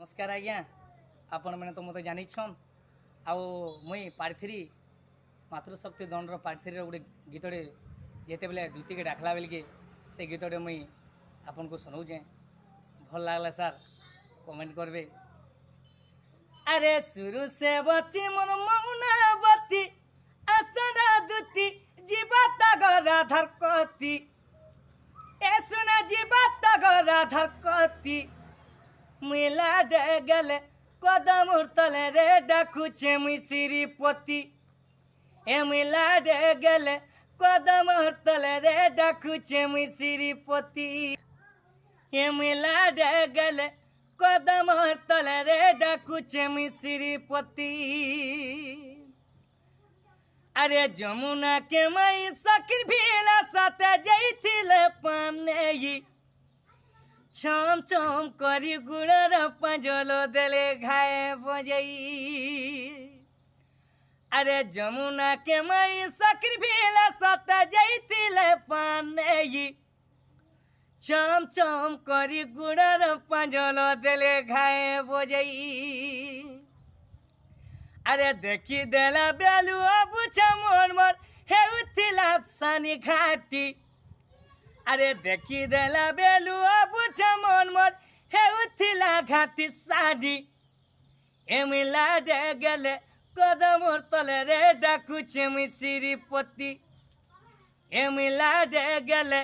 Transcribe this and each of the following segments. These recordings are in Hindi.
नमस्कार आज्ञा आपण मैंने तो मत जानी मुई पार्थी मातृशक्ति दंडर पार्थी गोटे गीतटे जिते बेले द्विती के डाकला बेल के से गीतटे मुई आपन को सुनाऊे भल लगला सार कमेंट करबे। अरे शुरू से बती मन मौनावती असरा दुती जीवा तगरा धरकती ए सुना जीवा तगरा धरकती मिला दे गले कदम तले रे डाकुचे मुई श्रीपति ए मिला दे गले कदम तले रे डाकुचे मुई श्रीपति ए मिला दे गले कदम तले रे डाकुचे मुई श्रीपति। अरे जमुना के मई सखी भीला साथे जैथिले पाने छम छम करी गुड़र पंजलो देले घाए बजई। अरे जमुना के मई सखी भीला साथे जैथिले पाने छम छम करी गुड़र पंजलो देले घाए बजई। अरे देखी देला बेलू बुझा मोर मोर हेउथिला सानी घाटी। अरे देखी देला बेलू बुझा मोर मोर हेउथिला घाटी साड़ी ए मिला दे गले कदम तले रे डाकुचे मुई श्रीपति ए मिला दे गले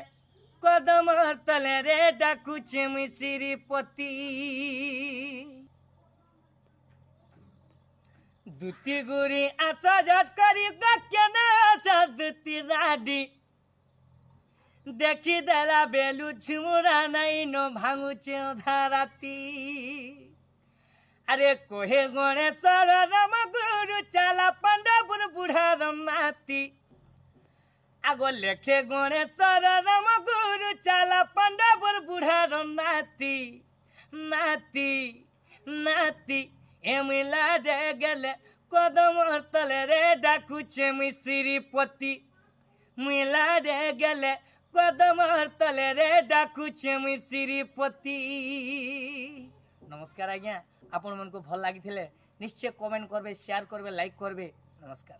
कदम तले रे डाकुचे मुई श्रीपति। दुती गुरी आशा जट करी गक्यना दुती राडी देखी देला बेलू झुमुरा नहीं नो भांगुचे धाराती। अरे कोहे गणेश्वर राम गुरु चाला पंडापुर बुढ़ा रमाती आगो लेखे गणेश्वर राम गुरु चाला पंडापुर बुढ़ा रमाती नाती नाती ए मिला दे गले कदम तले रे डाकुचे मुई श्रीपति मिला दे गले कदम तले रे डाकुचे मुई श्रीपति। नमस्कार आज्ञा आपण मन को भल लगी निश्चय कमेंट करबे शेयर करबे लाइक करबे। नमस्कार।